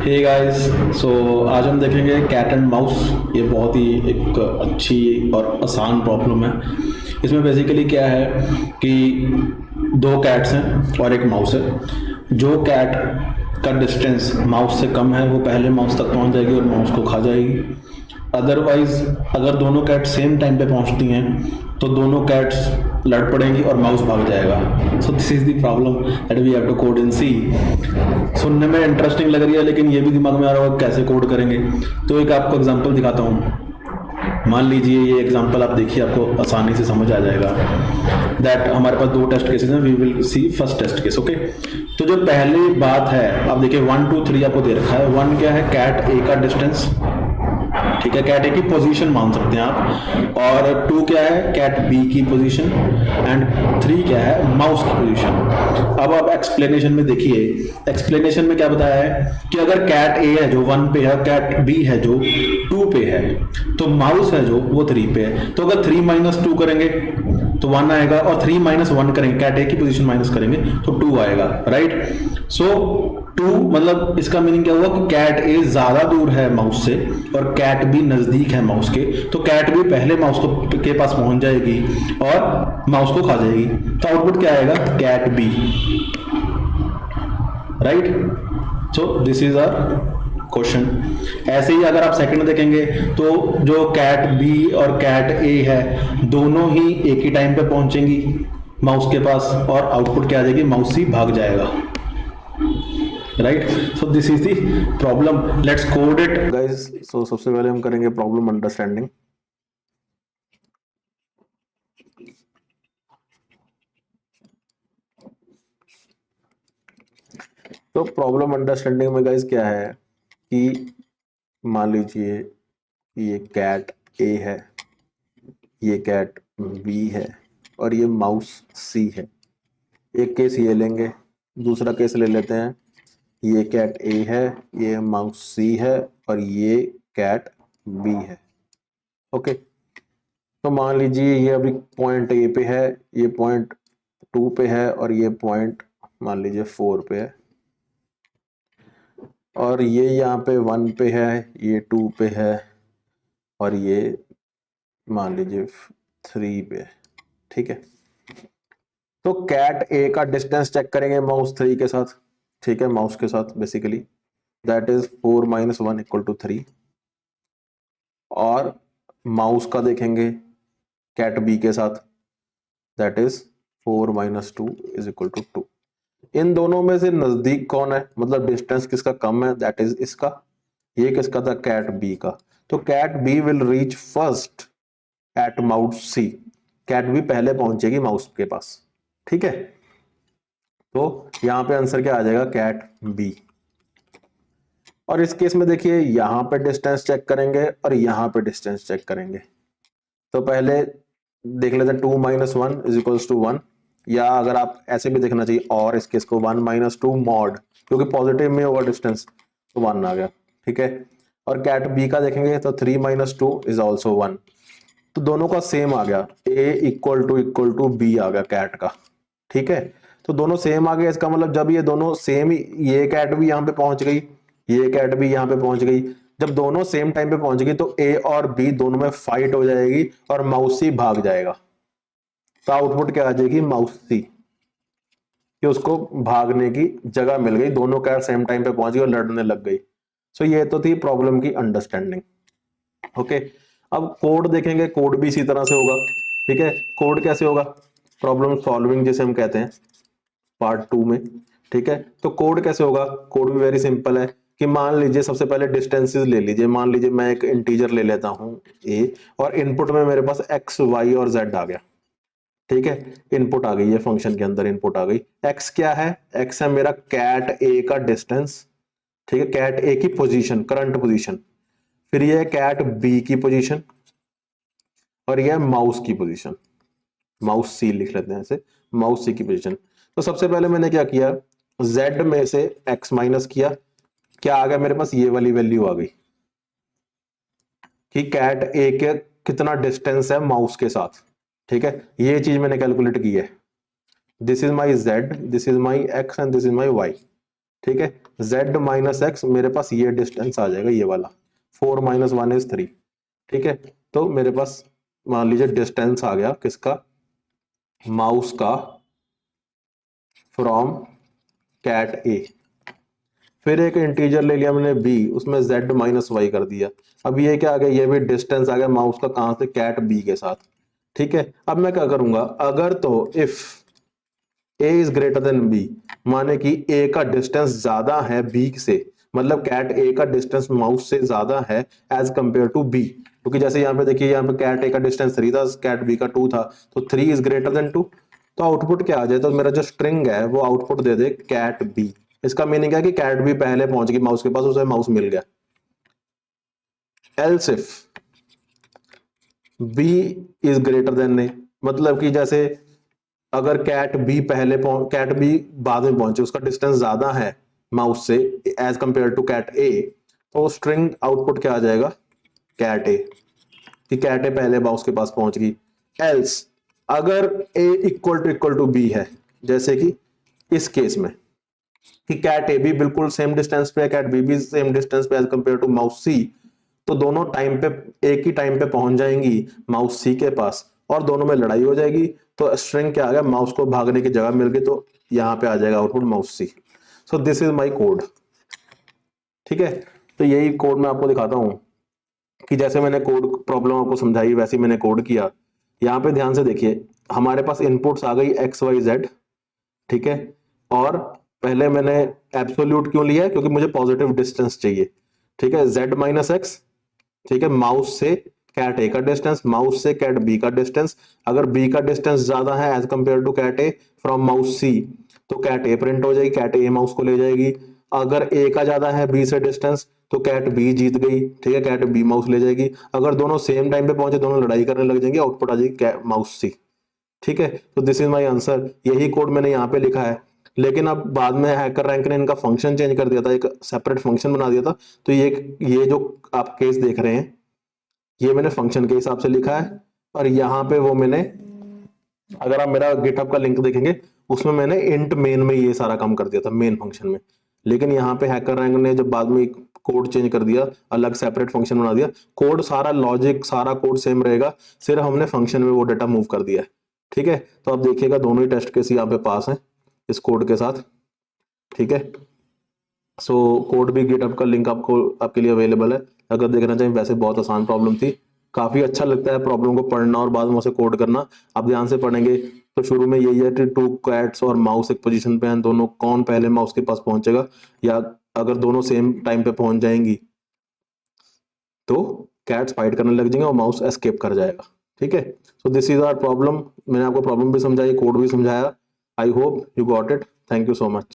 Hey guys, सो आज हम देखेंगे कैट एंड माउस। ये बहुत ही एक अच्छी और आसान प्रॉब्लम है। इसमें बेसिकली क्या है कि दो कैट्स हैं और एक माउस है। जो कैट का डिस्टेंस माउस से कम है वो पहले माउस तक पहुंच जाएगी और माउस को खा जाएगी। अदरवाइज अगर दोनों कैट सेम टाइम पे पहुंचती हैं तो दोनों कैट्स लड़ पड़ेंगी और माउस भाग जाएगा। So this is the problem that we have to code in C. सुनने में इंटरेस्टिंग लग रही है लेकिन ये भी दिमाग में आ रहा होगा कैसे कोड करेंगे। तो एक आपको एग्जांपल दिखाता हूँ। मान लीजिए ये एग्जांपल आप देखिए, आपको आसानी से समझ आ जाएगा दैट हमारे पास दो टेस्ट केसेस हैं। We will see first test case. Okay, तो जो पहली बात है आप देखिए 1 2 3 आपको दे रखा है। 1 क्या है, कैट ए का डिस्टेंस, ठीक है, कैट ए की पोजीशन मान सकते हैं आप। और 2 क्या है, कैट बी की पोजीशन। एंड 3 क्या है, माउस की पोजीशन। अब आप एक्सप्लेनेशन में देखिए, एक्सप्लेनेशन में क्या बताया है कि अगर कैट ए है जो 1 पे है, कैट बी है जो 2 पे है, तो माउस है जो वो 3 पे है। तो अगर 3 - 2 करेंगे तो 1 आएगा, और 3 - 1 करेंगे, कैट ए की पोजीशन माइनस करेंगे तो 2 आएगा, राइट। सो 2 मतलब इसका मीनिंग क्या हुआ कि कैट ए ज्यादा दूर है माउस से और कैट बी नजदीक है माउस के। तो कैट बी पहले माउस को के पास पहुंच जाएगी और माउस को खा जाएगी। तो आउटपुट क्या आएगा, cat B, right. So this is our question. ऐसे ही अगर आप सेकंड देखेंगे तो जो कैट बी और कैट ए है दोनों ही एक ही टाइम पे पहुंचेंगी माउस के पास, और आउटपुट क्या आ जाएगी, माउस ही भाग जाएगा, right. So this is the problem, let's code it guys. So सबसे पहले हम करेंगे प्रॉब्लम अंडरस्टैंडिंग। तो प्रॉब्लम अंडरस्टैंडिंग में गाइस क्या है कि मान लीजिए ये कैट ए है, ये कैट बी है और ये माउस सी है। एक केस ये लेंगे, दूसरा केस ले लेते हैं, ये कैट ए है, ये माउस सी है और ये कैट बी है। ओके, तो मान लीजिए ये अभी पॉइंट ए पे है, ये पॉइंट 2 पे है और ये पॉइंट मान लीजिए 4 पे है, और ये यहाँ पे 1 पे है, ये 2 पे है और ये मान लीजिए 3 पे है, ठीक है। तो कैट ए का डिस्टेंस चेक करेंगे माउस 3 के साथ, ठीक है, माउस के साथ बेसिकली दैट इज 4 - 1 = 3। और माउस का देखेंगे कैट बी के साथ, दैट इज 4 - 2 = 2। इन दोनों में से नजदीक कौन है, मतलब डिस्टेंस किसका कम है, दैट इज इसका। ये किसका था, कैट बी का। तो cat B will reach first at mouse C. Cat B पहले पहुंचेगी माउस के पास, ठीक है। तो यहां पे आंसर क्या आ जाएगा, कैट बी। और इस केस में देखिए यहां पे डिस्टेंस चेक करेंगे और यहां पे डिस्टेंस चेक करेंगे। तो पहले देख लेते हैं 2 - 1 = 1, या अगर आप ऐसे भी देखना चाहिए और इस केस को 1 - 2 मॉड, क्योंकि पॉजिटिव में होगा डिस्टेंस तो 1 आ गया, ठीक है। और कैट बी का देखेंगे तो 3 - 2 = 1। तो दोनों का सेम आ गया, A = B आ गया कैट का, ठीक है। तो दोनों सेम आ गया, इसका मतलब जब ये दोनों सेम, ये कैट भी यहाँ पे पहुंच गई, ये कैट भी यहाँ पे पहुंच गई, जब दोनों सेम टाइम पे पहुंच गई तो A और B दोनों में फाइट हो जाएगी और माउस सी भाग जाएगा। तो आउटपुट क्या आ जाएगी, माउस सी, कि उसको भागने की जगह मिल गई, दोनों कैट सेम टाइम पे पहुंच गई और लड़ने लग गई। सो ये तो थी प्रॉब्लम की अंडरस्टैंडिंग। ओके, अब कोड देखेंगे, कोड भी इसी तरह से होगा, ठीक है। कोड कैसे होगा, प्रॉब्लम सॉल्विंग जिसे हम कहते हैं पार्ट 2 में, ठीक है। तो कोड कैसे होगा, कोड भी वेरी सिंपल है कि मान लीजिए सबसे पहले डिस्टेंसेस ले लीजिए। मान लीजिए मैं एक इंटीजर ले लेता हूं a, और इनपुट में मेरे पास x y और z आ गया, ठीक है। इनपुट आ गई, ये फंक्शन के अंदर इनपुट आ गई। x क्या है, x है मेरा कैट a का डिस्टेंस, ठीक है, कैट a की पोजीशन, करंट पोजीशन। फिर ये कैट b की पोजीशन और ये माउस की पोजीशन, माउस सी लिख लेते हैं ऐसे, माउस सी की पोजीशन। तो सबसे पहले मैंने क्या किया, z में से x माइनस किया, क्या आ गया मेरे पास, ये वाली वैल्यू आ गई कि कैट ए के कितना डिस्टेंस है माउस के साथ, ठीक है। ये चीज मैंने कैलकुलेट की है। This is my z, this is my x and this is my y, ठीक है, z माइनस एक्स मेरे पास ये डिस्टेंस आ जाएगा, ये वाला 4 माइनस 1 इज 3। ठीक है, तो मेरे पास मान लीजिए डिस्टेंस आ गया किसका, माउस का फ्रॉम कैट ए। फिर एक इंटीजर ले लिया मैंने b, उसमें z माइनस वाई कर दिया। अब ये क्या आ गया, ये भी डिस्टेंस आ गया माउस का, कहां से, कैट b के साथ। ठीक है, अब मैं क्या करूंगा, अगर तो if a is greater than b, माने कि a का डिस्टेंस ज्यादा है b से, मतलब कैट a का डिस्टेंस माउस से ज्यादा है एज कंपेयर टू b, क्योंकि जैसे यहाँ पे देखिए, यहाँ पे कैट a का डिस्टेंस 3 था, कैट b का 2 था, तो 3 इज ग्रेटर देन 2। तो आउटपुट क्या आ जाए, तो मेरा जो स्ट्रिंग है वो आउटपुट दे दे कैट b। इसका मीनिंग है कि कैट b पहले पहुंच गई माउस के पास, उसे माउस मिल गया। Else if b is greater than a, मतलब कि जैसे अगर कैट बी बाद में पहुंचे, उसका डिस्टेंस ज्यादा है माउस से एज कंपेयर टू कैट ए, तो स्ट्रिंग आउटपुट क्या आ जाएगा, कैट ए, कि कैट ए पहले माउस के पास पहुंच गई। एल्स अगर ए इक्वल टू बी है, जैसे कि इस केस में कि कैट ए भी बिल्कुल सेम डिस्टेंस पे है, कैट बी भी सेम डिस्टेंस पे as compare to mouse C, तो दोनों टाइम पे एक ही टाइम पे पहुंच जाएंगी माउस सी के पास और दोनों में लड़ाई हो जाएगी। तो स्ट्रिंग क्या आ गया, माउस को भागने की जगह मिल गई, तो यहां पे आ जाएगा output mouse C. So this is my code. ठीक है, तो यही कोड मैं आपको दिखाता हूं कि जैसे मैंने कोड प्रॉब्लम आपको समझाई वैसे मैंने कोड किया। यहाँ पे ध्यान से देखिए, हमारे पास इनपुट्स आ गई एक्स वाई जेड। ठीक है, और पहले मैंने एब्सोल्यूट क्यों लिया है, क्योंकि मुझे पॉजिटिव डिस्टेंस चाहिए। ठीक है, जेड माइनस एक्स, ठीक है, माउस से कैट ए का डिस्टेंस, माउस से कैट बी का डिस्टेंस। अगर बी का डिस्टेंस ज्यादा है as compare to cat A from mouse C, तो कैट ए प्रिंट हो जाएगी, कैट ए माउस को ले जाएगी। अगर ए का ज्यादा है बी से डिस्टेंस, तो कैट बी जीत गई, ठीक है, कैट बी माउस ले जाएगी। अगर दोनों सेम टाइम पे पहुंचे, दोनों लड़ाई करने लग जाएंगे, आउटपुट आ जाएगी माउस सी। ठीक है, तो दिस इज माय आंसर। यही कोड मैंने यहाँ पे लिखा है, लेकिन अब बाद में हैकर रैंक ने इनका फंक्शन चेंज कर दिया था, एक सेपरेट फंक्शन बना दिया था। तो ये जो आप केस देख रहे हैं, ये मैंने फंक्शन के हिसाब से लिखा है, और यहाँ पे वो मैंने, अगर आप मेरा गिटहब का लिंक देखेंगे, उसमें मैंने इंट मेन में ये सारा काम कर दिया था, मेन फंक्शन में। लेकिन यहाँ पे हैकर रैंक ने जब बाद में कोड चेंज कर दिया, अलग सेपरेट फंक्शन बना दिया, कोड सारा लॉजिक सारा कोड सेम रहेगा, सिर्फ हमने फंक्शन में वो डाटा मूव कर दिया है। ठीक है, तो आप देखिएगा दोनों ही टेस्ट केस यहाँ पे पास हैं इस कोड के साथ। ठीक है, सो कोड भी गिटहब का लिंक आपको आपके लिए अवेलेबल है, अगर देखना चाहिए। वैसे बहुत आसान प्रॉब्लम थी, काफी अच्छा लगता है प्रॉब्लम को पढ़ना और बाद में उसे कोड करना। आप ध्यान से पढ़ेंगे तो शुरू में यही है कि 2 कैट्स और माउस एक पोजीशन पे हैं, दोनों कौन पहले माउस के पास पहुंचेगा, या अगर दोनों सेम टाइम पे पहुंच जाएंगी तो कैट्स फाइट करने लग जाएंगे और माउस एस्केप कर जाएगा। ठीक है, so this is our problem. मैंने आपको प्रॉब्लम भी समझाई, कोड भी समझाया। I hope you got it. Thank you so much.